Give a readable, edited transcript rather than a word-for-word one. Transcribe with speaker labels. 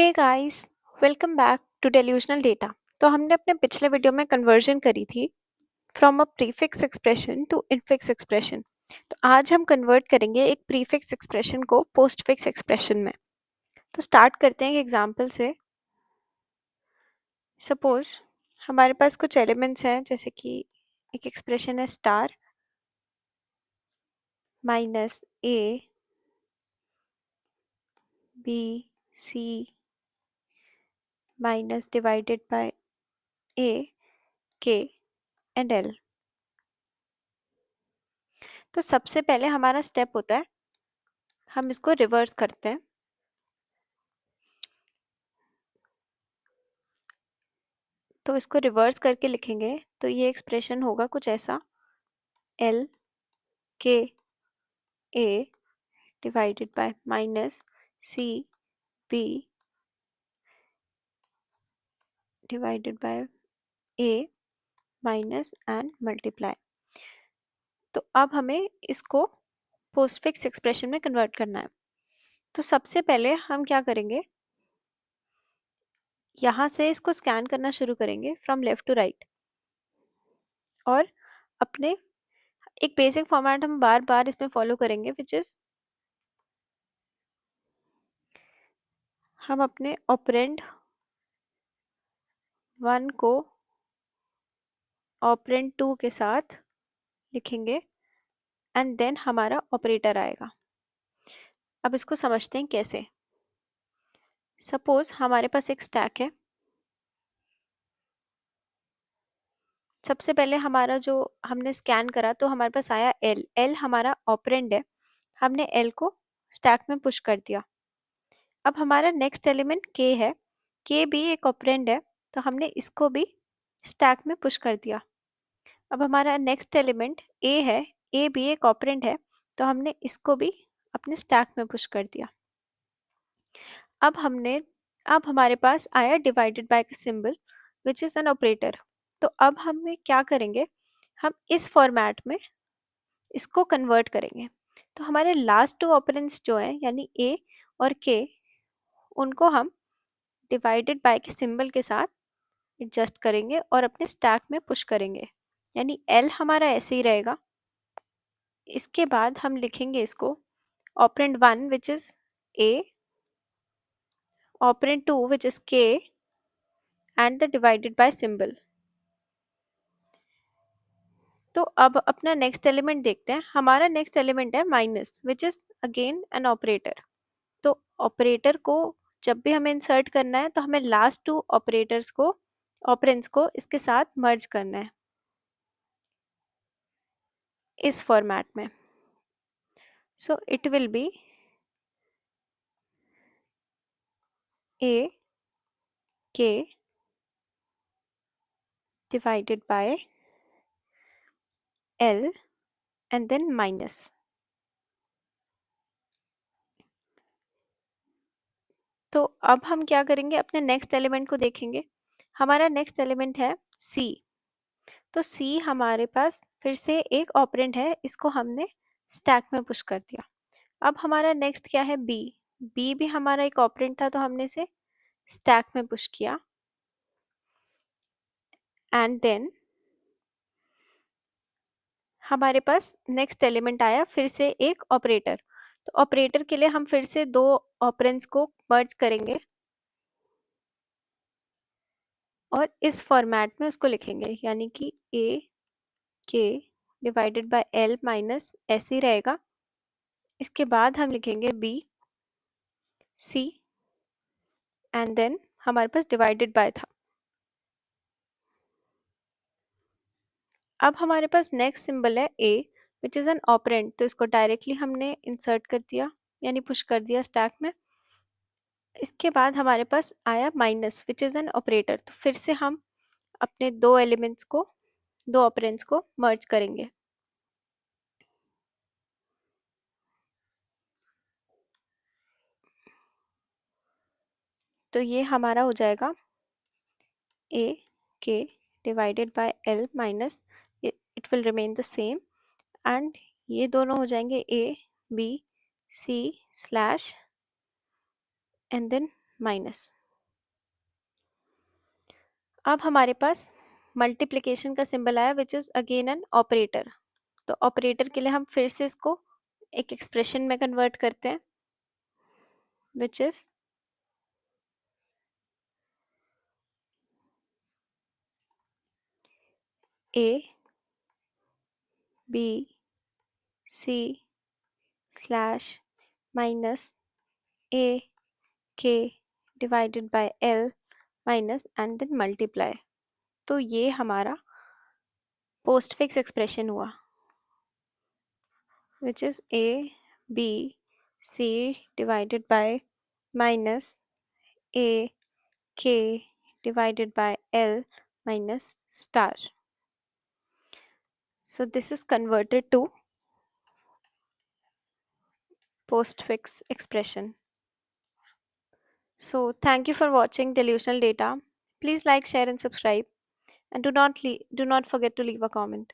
Speaker 1: Hey guys, welcome back to delusional data. तो हमने अपने पिछले वीडियो में कन्वर्जन करी थी from a prefix expression to infix expression. तो आज हम कन्वर्ट करेंगे एक प्रीफिक्स एक्सप्रेशन को पोस्टफिक्स एक्सप्रेशन में। तो स्टार्ट करते हैं एक एग्जांपल से। सपोज हमारे पास कुछ एलिमेंट्स हैं, जैसे कि एक एक्सप्रेशन है star minus a B c minus divided by a k and L. तो सबसे पहले हमारा स्टेप होता है, हम इसको रिवर्स करते हैं। तो इसको रिवर्स करके लिखेंगे तो ये एक्सप्रेशन होगा कुछ ऐसा, l k a divided by minus c b divided by a minus and multiply. तो अब हमें इसको पोस्टफिक्स एक्सप्रेशन में कन्वर्ट करना है। तो सबसे पहले हम क्या करेंगे, यहाँ से इसको स्कैन करना शुरू करेंगे फ्रॉम लेफ्ट टू राइट, और अपने एक बेसिक फॉर्मेट हम बार बार इसमें फॉलो करेंगे, विच इज हम अपने ऑपरेंड 1 को ऑपरेंड 2 के साथ लिखेंगे एंड देन हमारा ऑपरेटर आएगा। अब इसको समझते हैं कैसे। सपोज हमारे पास एक स्टैक है। सबसे पहले हमारा जो हमने स्कैन करा तो हमारे पास आया एल। एल हमारा ऑपरेंड है, हमने एल को स्टैक में पुश कर दिया। अब हमारा नेक्स्ट एलिमेंट के है, के भी एक ऑपरेंड है, तो हमने इसको भी स्टैक में पुश कर दिया। अब हमारा नेक्स्ट एलिमेंट ए है, ए भी एक ऑपरेंड है, तो हमने इसको भी अपने स्टैक में पुश कर दिया। अब हमारे पास आया डिवाइडेड बाय का symbol which is an operator. तो अब हमें क्या करेंगे, हम इस फॉर्मेट में इसको कन्वर्ट करेंगे। तो हमारे लास्ट टू ऑपरेंड्स जो हैं यानी ए और के, उनको हम डिवाइडेड बाय के सिंबल के साथ एडजस्ट करेंगे और अपने स्टैक में पुश करेंगे, यानी एल हमारा ऐसे ही रहेगा। इसके बाद हम लिखेंगे इसको operand 1 which is a, operand 2 which is k and the divided by symbol. तो अब अपना नेक्स्ट एलिमेंट देखते हैं। हमारा नेक्स्ट एलिमेंट है minus which is again an operator. तो ऑपरेटर को जब भी हमें इंसर्ट करना है तो हमें लास्ट टू ऑपरेटर्स को, ऑपरेंड्स को इसके साथ मर्ज करना है इस फॉर्मेट में। So it will be a k divided by L and then minus। तो अब हम क्या करेंगे, अपने नेक्स्ट एलिमेंट को देखेंगे। हमारा नेक्स्ट एलिमेंट है C। तो C हमारे पास फिर से एक ऑपरेंड है, इसको हमने स्टैक में पुश कर दिया। अब हमारा नेक्स्ट क्या है B। B भी हमारा एक ऑपरेंड था, तो हमने इसे स्टैक में पुश किया एंड देन हमारे पास नेक्स्ट एलिमेंट आया फिर से एक ऑपरेटर। तो ऑपरेटर के लिए हम फिर से दो ऑपरेंड्स को मर्ज करेंगे और इस फॉर्मेट में उसको लिखेंगे, यानी कि ए के डिवाइडेड बाय एल माइनस ऐसे ही रहेगा। इसके बाद हम लिखेंगे बी सी एंड देन हमारे पास डिवाइडेड बाय था। अब हमारे पास नेक्स्ट सिंबल है ए विच इज़ एन ऑपरेंड। तो इसको डायरेक्टली हमने इंसर्ट कर दिया, यानी पुश कर दिया स्टैक में। इसके बाद हमारे पास आया minus which is an operator. तो फिर से हम अपने दो एलिमेंट्स को, दो ऑपरेंड्स को मर्ज करेंगे। तो ये हमारा हो जाएगा ए के divided by L minus, it will remain the same, and ये दोनों हो जाएंगे A B C slash and then minus. अब हमारे पास मल्टीप्लिकेशन का सिंबल आया which is again an operator. तो ऑपरेटर के लिए हम फिर से इसको एक एक्सप्रेशन में कन्वर्ट करते हैं which is a B C slash minus a के divided by L minus and then multiply. तो ये हमारा पोस्ट फिक्स एक्सप्रेशन हुआ which is a b c divided by minus a k divided by l minus star. So this is converted to postfix expression. So thank you for watching Delusional Data. Please like, share and subscribe, and do not forget to leave a comment.